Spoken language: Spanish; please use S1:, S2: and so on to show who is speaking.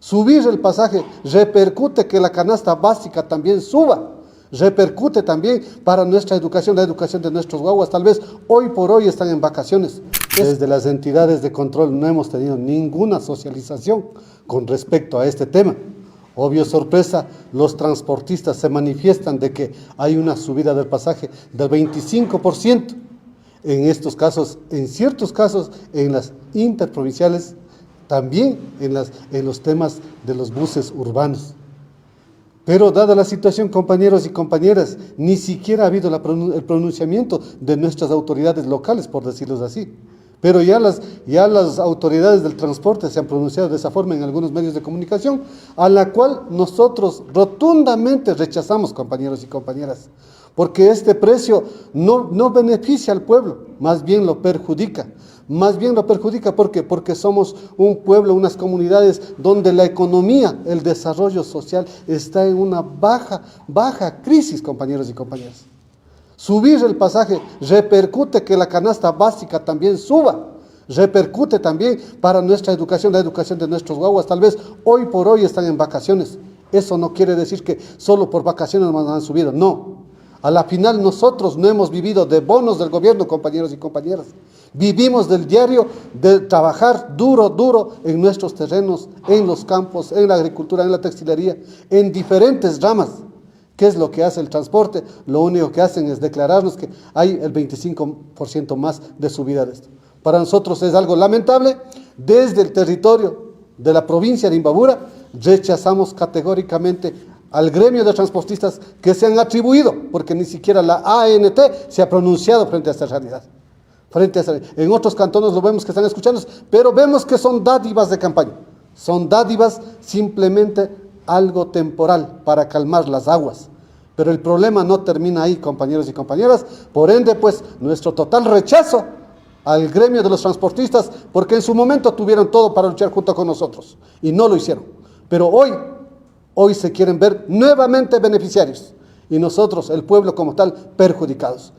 S1: Subir el pasaje repercute que la canasta básica también suba, repercute también para nuestra educación, la educación de nuestros guaguas. Tal vez hoy por hoy están en vacaciones. Desde las entidades de control no hemos tenido ninguna socialización con respecto a este tema. Obvio sorpresa, los transportistas se manifiestan de que hay una subida del pasaje del 25%. En estos casos, en ciertos casos, en las interprovinciales, también en los temas de los buses urbanos. Pero dada la situación, compañeros y compañeras, ni siquiera ha habido el pronunciamiento de nuestras autoridades locales, por decirlo así. Pero ya las autoridades del transporte se han pronunciado de esa forma en algunos medios de comunicación, a la cual nosotros rotundamente rechazamos, compañeros y compañeras, porque este precio no beneficia al pueblo, más bien lo perjudica. Más bien lo perjudica porque somos un pueblo, unas comunidades donde la economía, el desarrollo social está en una baja crisis, compañeros y compañeras. Subir el pasaje repercute que la canasta básica también suba, repercute también para nuestra educación, la educación de nuestros guaguas. Tal vez hoy por hoy están en vacaciones. Eso no quiere decir que solo por vacaciones nos han subido, no. A la final nosotros no hemos vivido de bonos del gobierno, compañeros y compañeras. Vivimos del diario de trabajar duro en nuestros terrenos, en los campos, en la agricultura, en la textilería, en diferentes ramas. ¿Qué es lo que hace el transporte? Lo único que hacen es declararnos que hay el 25% más de subida de esto. Para nosotros es algo lamentable. Desde el territorio de la provincia de Imbabura rechazamos categóricamente al gremio de transportistas que se han atribuido, porque ni siquiera la ANT se ha pronunciado frente a esta realidad. En otros cantones lo vemos que están escuchando, pero vemos que son dádivas de campaña. Son dádivas simplemente algo temporal para calmar las aguas. Pero el problema no termina ahí, compañeros y compañeras. Por ende, pues, nuestro total rechazo al gremio de los transportistas, porque en su momento tuvieron todo para luchar junto con nosotros y no lo hicieron. Pero hoy se quieren ver nuevamente beneficiarios y nosotros, el pueblo como tal, perjudicados.